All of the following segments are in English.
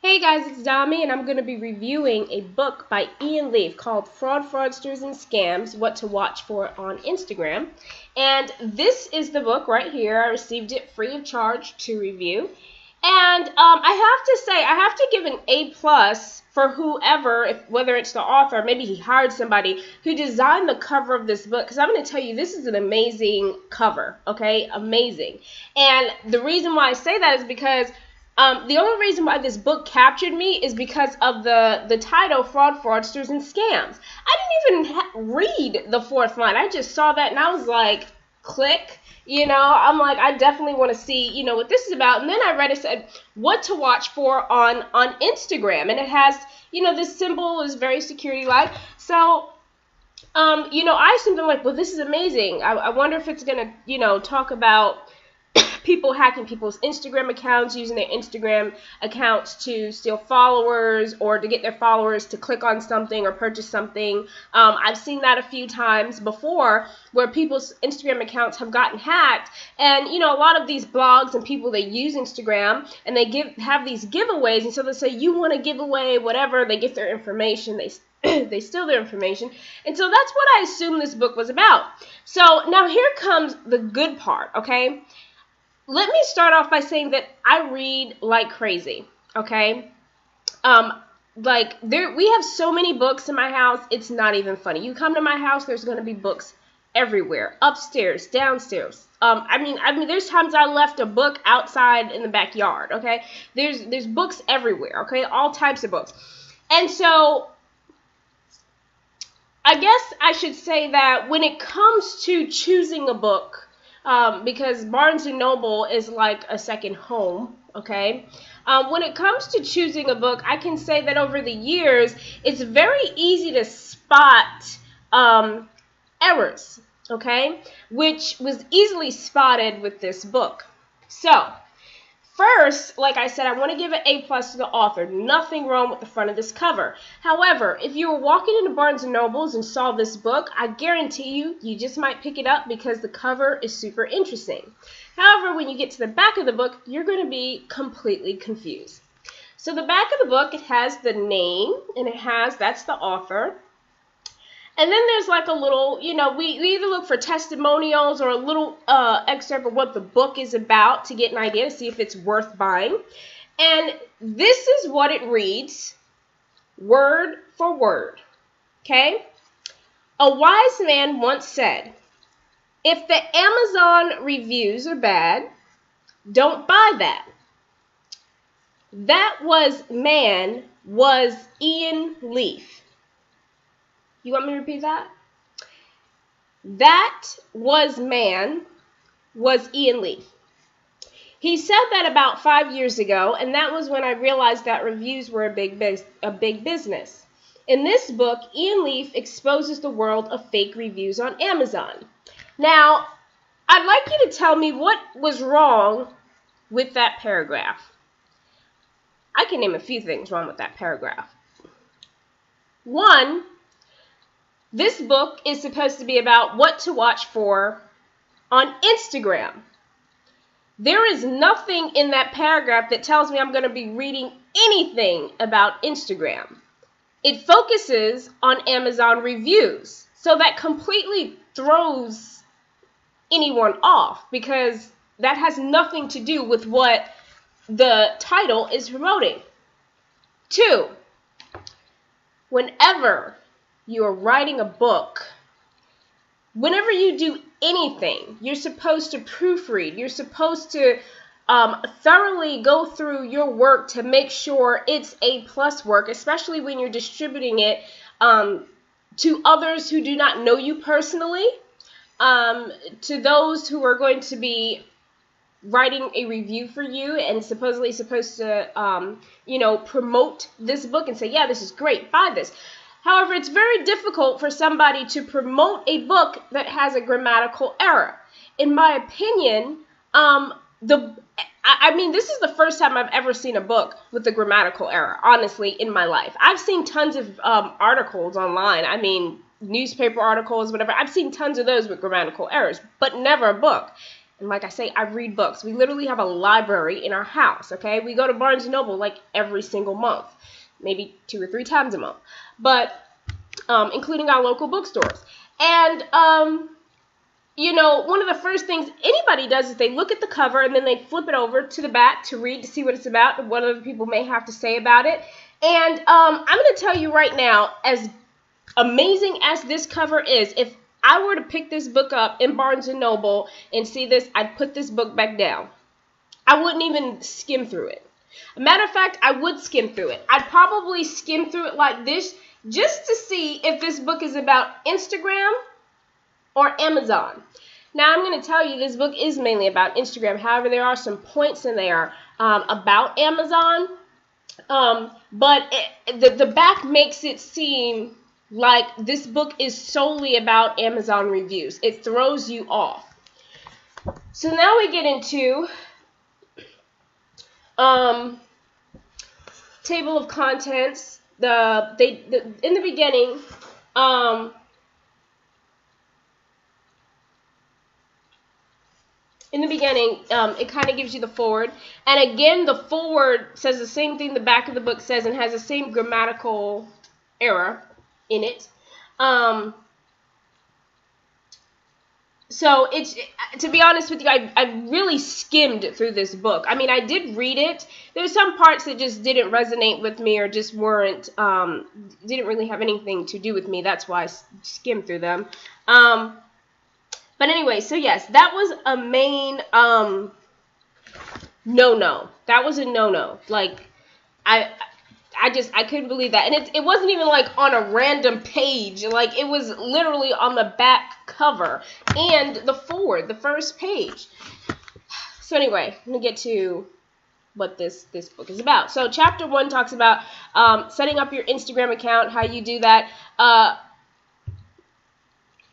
Hey guys, it's Dami, and I'm going to be reviewing a book by Ian Leaf called Fraudsters, and Scams, What to Watch For on Instagram. And this is the book right here. I received it free of charge to review. And I have to say, I have to give an A+ for whoever, whether it's the author, maybe he hired somebody who designed the cover of this book, because I'm going to tell you, this is an amazing cover, okay? Amazing. And the reason why I say that is because the only reason why this book captured me is because of the title, Fraudsters, and Scams. I didn't even read the fourth line. I just saw that and I was like, click. I'm like, I definitely want to see, what this is about. And then I read it said, what to watch for on Instagram. And it has, this symbol is very security-like. So, I something like, well, this is amazing. I wonder if it's going to, talk about people hacking people's Instagram accounts, using their Instagram accounts to steal followers or to get their followers to click on something or purchase something. I've seen that a few times before where people's Instagram accounts have gotten hacked. And, a lot of these blogs and people, they use Instagram and they have these giveaways. And so they say, you want to give away whatever, they get their information, they steal their information. And so that's what I assumed this book was about. So now here comes the good part, okay? Let me start off by saying that I read like crazy, okay? We have so many books in my house, it's not even funny. You come to my house, there's going to be books everywhere, upstairs, downstairs. There's times I left a book outside in the backyard, okay? There's books everywhere, okay? All types of books. And so I guess I should say that when it comes to choosing a book, because Barnes & Noble is like a second home, okay? When it comes to choosing a book, I can say that over the years, it's very easy to spot errors, okay? Which was easily spotted with this book. So, first, like I said, I want to give an A+ to the author. Nothing wrong with the front of this cover. However, if you were walking into Barnes & Noble's and saw this book, I guarantee you just might pick it up because the cover is super interesting. However, when you get to the back of the book, you're going to be completely confused. So the back of the book, it has the name, and that's the author. And then there's like a little, we either look for testimonials or a little excerpt of what the book is about to get an idea, to see if it's worth buying. And this is what it reads, word for word, okay? A wise man once said, if the Amazon reviews are bad, don't buy that. That was Ian Leaf. You want me to repeat that? That was Ian Leaf. He said that about 5 years ago, and that was when I realized that reviews were a big business. In this book, Ian Leaf exposes the world of fake reviews on Amazon. Now, I'd like you to tell me what was wrong with that paragraph. I can name a few things wrong with that paragraph. One, this book is supposed to be about what to watch for on Instagram. There is nothing in that paragraph that tells me I'm going to be reading anything about Instagram. It focuses on Amazon reviews. So that completely throws anyone off because that has nothing to do with what the title is promoting. Two, whenever you're writing a book, whenever you do anything, you're supposed to proofread. You're supposed to thoroughly go through your work to make sure it's A+ work, especially when you're distributing it to others who do not know you personally, to those who are going to be writing a review for you and supposedly supposed to, promote this book and say, yeah, this is great, buy this. However, it's very difficult for somebody to promote a book that has a grammatical error. In my opinion, this is the first time I've ever seen a book with a grammatical error, honestly, in my life. I've seen tons of articles online, newspaper articles, whatever. I've seen tons of those with grammatical errors, but never a book. And like I say, I read books. We literally have a library in our house, okay? We go to Barnes & Noble like every single month, maybe 2 or 3 times a month, but including our local bookstores. And, you know, one of the first things anybody does is they look at the cover and then they flip it over to the back to read, to see what it's about and what other people may have to say about it. And I'm going to tell you right now, as amazing as this cover is, if I were to pick this book up in Barnes & Noble and see this, I'd put this book back down. I wouldn't even skim through it. A matter of fact, I would skim through it. I'd probably skim through it like this just to see if this book is about Instagram or Amazon. Now, I'm going to tell you this book is mainly about Instagram. However, there are some points in there about Amazon, but the back makes it seem like this book is solely about Amazon reviews. It throws you off. So now we get into table of contents. In the beginning, it kind of gives you the foreword. And again, the foreword says the same thing the back of the book says and has the same grammatical error in it. So it's, to be honest with you, I really skimmed through this book. I mean, I did read it. There's some parts that just didn't resonate with me or just weren't, didn't really have anything to do with me. That's why I skimmed through them. But anyway, so yes, that was a main no-no. That was a no-no. Like, I couldn't believe that. And it wasn't even like on a random page. Like, it was literally on the back cover and the forward, the first page. So anyway, let me get to what this book is about. So chapter 1 talks about setting up your Instagram account, how you do that.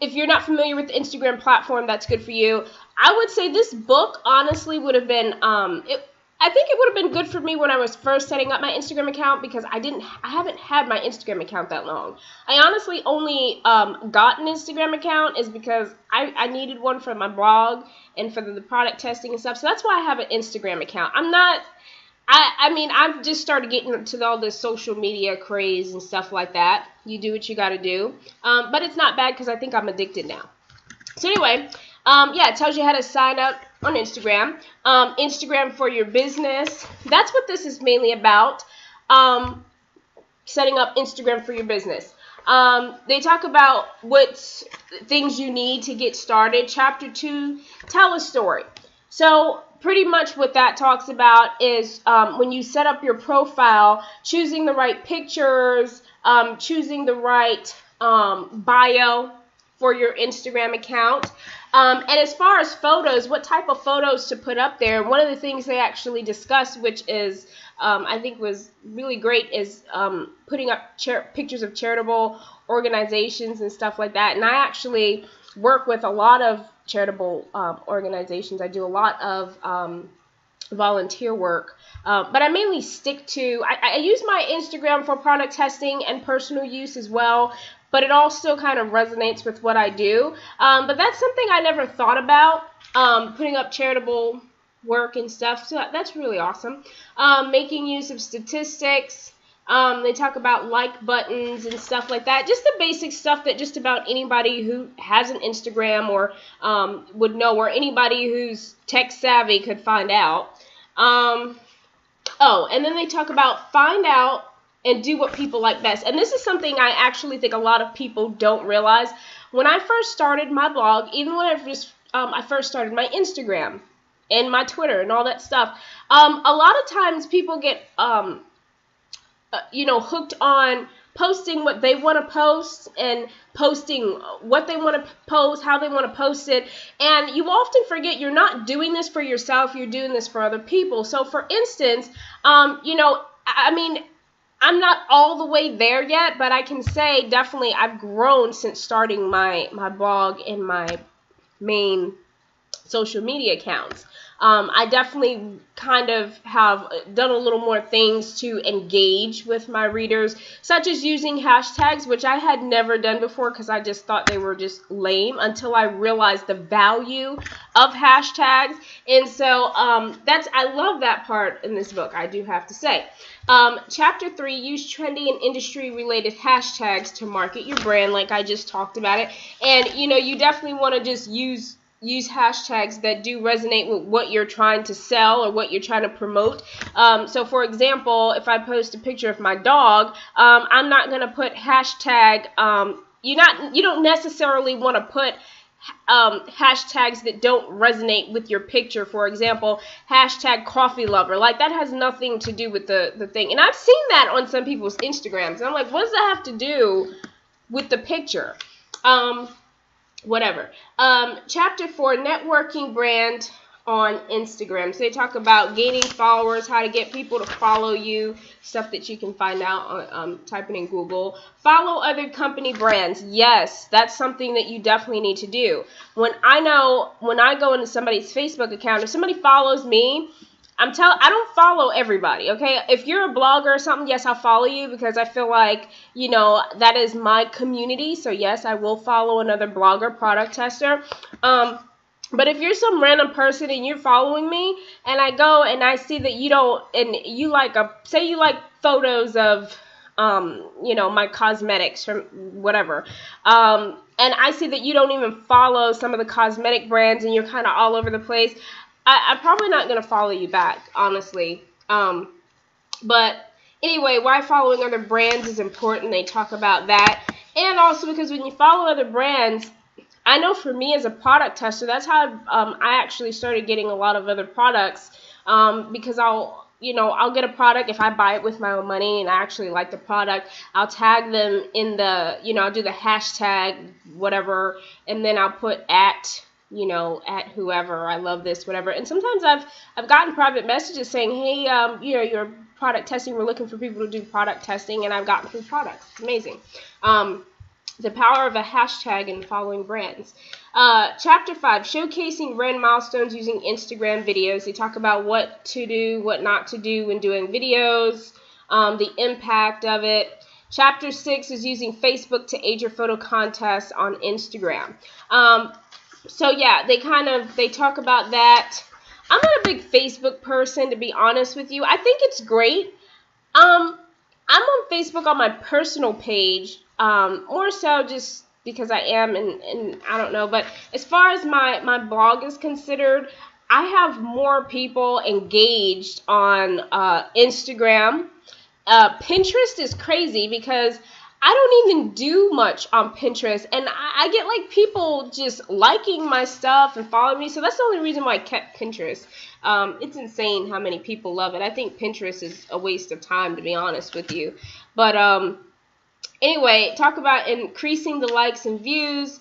If you're not familiar with the Instagram platform, that's good for you. I would say this book honestly would have been, I think it would have been good for me when I was first setting up my Instagram account, because I haven't had my Instagram account that long. I honestly only got an Instagram account is because I needed one for my blog and for the product testing and stuff. So that's why I have an Instagram account. I mean, I've just started getting into all this social media craze and stuff like that. You do what you got to do. But it's not bad because I think I'm addicted now. So anyway, yeah, it tells you how to sign up on Instagram. Instagram for your business. That's what this is mainly about. Setting up Instagram for your business. They talk about what things you need to get started. Chapter 2, tell a story. So pretty much what that talks about is when you set up your profile, choosing the right pictures, choosing the right bio for your Instagram account. And as far as photos, what type of photos to put up there, one of the things they actually discussed, which is I think was really great, is putting up pictures of charitable organizations and stuff like that. And I actually work with a lot of charitable organizations. I do a lot of volunteer work, but I mainly stick to, I use my Instagram for product testing and personal use as well, but it all still kind of resonates with what I do. But that's something I never thought about, putting up charitable work and stuff, so that's really awesome. Making use of statistics. They talk about like buttons and stuff like that. Just the basic stuff that just about anybody who has an Instagram or would know, or anybody who's tech savvy could find out. Oh, and then they talk about find out and do what people like best. And this is something I actually think a lot of people don't realize. When I first started my blog, even when I first started my Instagram and my Twitter and all that stuff, a lot of times people get hooked on posting what they want to post and posting what they want to post, how they want to post it. And you often forget you're not doing this for yourself, you're doing this for other people. So for instance, I mean, I'm not all the way there yet, but I can say definitely I've grown since starting my blog and my main social media accounts. I definitely kind of have done a little more things to engage with my readers, such as using hashtags, which I had never done before because I just thought they were just lame until I realized the value of hashtags. And so I love that part in this book, I do have to say. Chapter 3, use trendy and industry-related hashtags to market your brand, like I just talked about it. And, you definitely want to just use hashtags that do resonate with what you're trying to sell or what you're trying to promote. So, for example, if I post a picture of my dog, I'm not going to put hashtag, you don't necessarily want to put hashtags that don't resonate with your picture. For example, hashtag coffee lover. Like, that has nothing to do with the thing. And I've seen that on some people's Instagrams. And I'm like, what does that have to do with the picture? Whatever. Chapter 4, networking brand on Instagram. So they talk about gaining followers, how to get people to follow you, stuff that you can find out on typing in Google. Follow other company brands. Yes, that's something that you definitely need to do. When I go into somebody's Facebook account, if somebody follows me, I don't follow everybody, okay? If you're a blogger or something, yes, I'll follow you because I feel like, that is my community. So yes, I will follow another blogger, product tester. But if you're some random person and you're following me and I go and I see that you don't, and you say you like photos of, my cosmetics from whatever, and I see that you don't even follow some of the cosmetic brands and you're kind of all over the place, I'm probably not going to follow you back, honestly. But anyway, why following other brands is important. They talk about that. And also because when you follow other brands, I know for me as a product tester, that's how I actually started getting a lot of other products, because I'll get a product. If I buy it with my own money and I actually like the product, I'll tag them in the, I'll do the hashtag, whatever, and then I'll put at whoever, I love this, whatever. And sometimes I've gotten private messages saying, hey, you're product testing, we're looking for people to do product testing, and I've gotten free products. It's amazing. The power of a hashtag and following brands. Chapter 5, showcasing brand milestones using Instagram videos. They talk about what to do, what not to do when doing videos, the impact of it. Chapter 6 is using Facebook to aid your photo contests on Instagram. So yeah, they talk about that. I'm not a big Facebook person, to be honest with you. I think it's great. I'm on Facebook on my personal page, more so just because I am, and I don't know. But as far as my blog is considered, I have more people engaged on Instagram. Pinterest is crazy because I don't even do much on Pinterest, and I get like people just liking my stuff and following me. So that's the only reason why I kept Pinterest. It's insane how many people love it. I think Pinterest is a waste of time, to be honest with you. But anyway, talk about increasing the likes and views.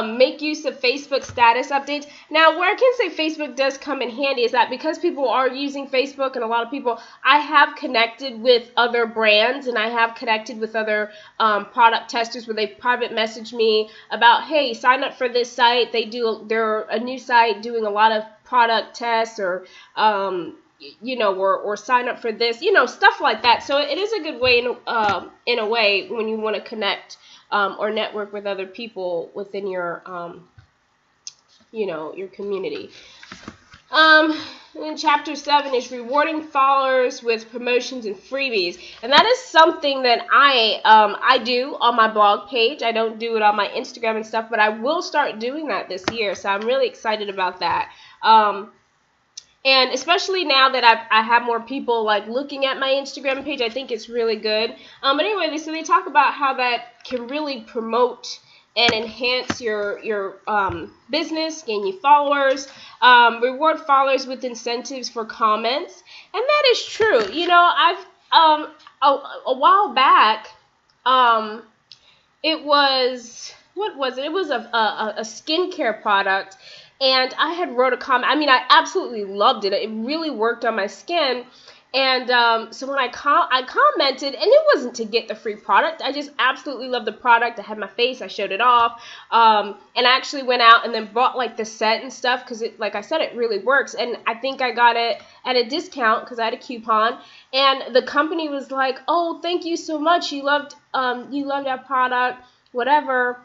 Make use of Facebook status updates. Now, where I can say Facebook does come in handy is that because people are using Facebook, and a lot of people, I have connected with other brands, and I have connected with other product testers where they private message me about, hey, sign up for this site. They're a new site doing a lot of product tests, or or sign up for this, stuff like that. So it is a good way in a way when you want to connect or network with other people within your, your community. And chapter 7 is rewarding followers with promotions and freebies, and that is something that I do on my blog page. I don't do it on my Instagram and stuff, but I will start doing that this year, so I'm really excited about that. And especially now that I have more people like looking at my Instagram page, I think it's really good. But anyway, so they talk about how that can really promote and enhance your business, gain you followers, reward followers with incentives for comments, and that is true. I've a while back, it was, what was it? It was a skincare product. And I had wrote a comment. I mean, I absolutely loved it. It really worked on my skin. And so when I commented, and it wasn't to get the free product. I just absolutely love the product. I had my face, I showed it off, and I actually went out and then bought like the set and stuff because it, like I said, it really works. And I think I got it at a discount because I had a coupon. And the company was like, "Oh, thank you so much. You loved our product, whatever."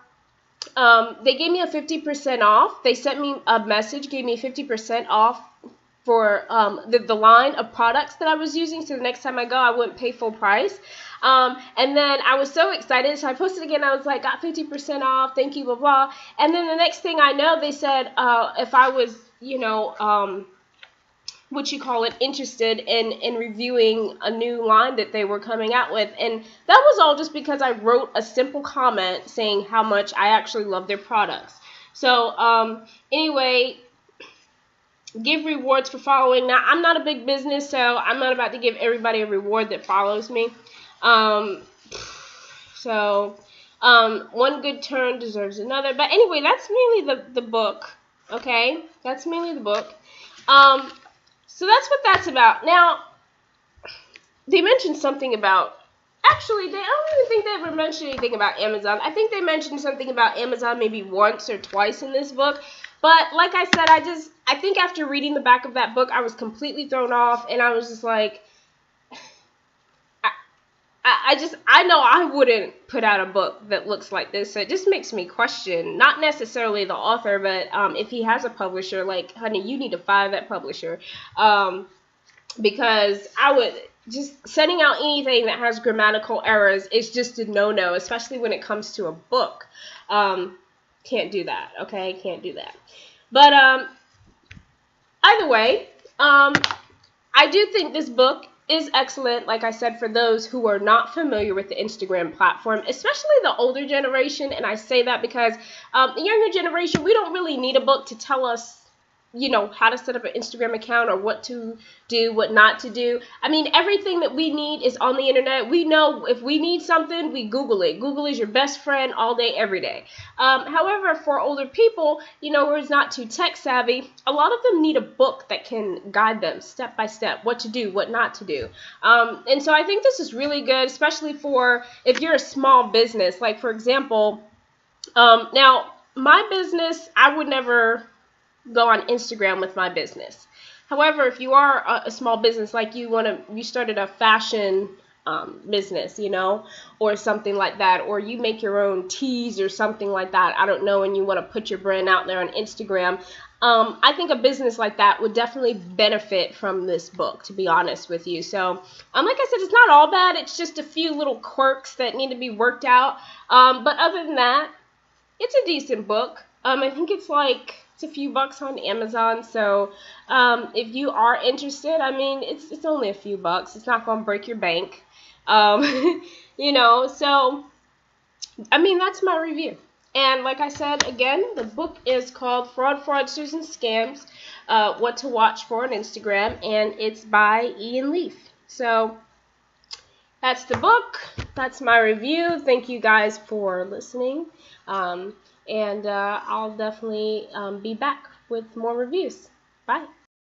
They gave me a 50% off. They sent me a message, gave me 50% off for the line of products that I was using, so the next time I go, I wouldn't pay full price. And then I was so excited, so I posted again. I was like, got 50% off, thank you, blah, blah. And then the next thing I know, they said if I was, interested in reviewing a new line that they were coming out with. And that was all just because I wrote a simple comment saying how much I actually love their products. So anyway, give rewards for following. Now, I'm not a big business, so I'm not about to give everybody a reward that follows me. One good turn deserves another. But anyway, that's mainly the book, okay? That's mainly the book. So that's what that's about. Now, they mentioned something about, actually, I don't even think they ever mentioned anything about Amazon. I think they mentioned something about Amazon maybe once or twice in this book. But like I said, I think after reading the back of that book, I was completely thrown off, and I was just like, I know I wouldn't put out a book that looks like this. So it just makes me question, not necessarily the author, but if he has a publisher, like, honey, you need to fire that publisher, because I would just sending out anything that has grammatical errors is just a no-no, especially when it comes to a book. Can't do that, okay? Can't do that. But either way, I do think this book is excellent, like I said, for those who are not familiar with the Instagram platform, especially the older generation. And I say that because the younger generation, we don't really need a book to tell us, how to set up an Instagram account or what to do, what not to do. I mean, everything that we need is on the internet. We know if we need something, we Google it. Google is your best friend all day, every day. However, for older people, who is not too tech savvy, a lot of them need a book that can guide them step by step, what to do, what not to do. And so I think this is really good, especially for if you're a small business. Like, for example, now my business, I would never go on Instagram with my business. However, if you are a small business, like you started a fashion business, or something like that, or you make your own teas or something like that, I don't know, and you want to put your brand out there on Instagram, I think a business like that would definitely benefit from this book, to be honest with you. So, like I said, it's not all bad. It's just a few little quirks that need to be worked out. But other than that, it's a decent book. I think it's a few bucks on Amazon, so if you are interested, I mean, it's only a few bucks. It's not going to break your bank, so, I mean, that's my review. And like I said, again, the book is called Fraudsters and Scams, What to Watch For on Instagram, and it's by Ian Leaf. So that's the book. That's my review. Thank you guys for listening. And I'll definitely be back with more reviews. Bye.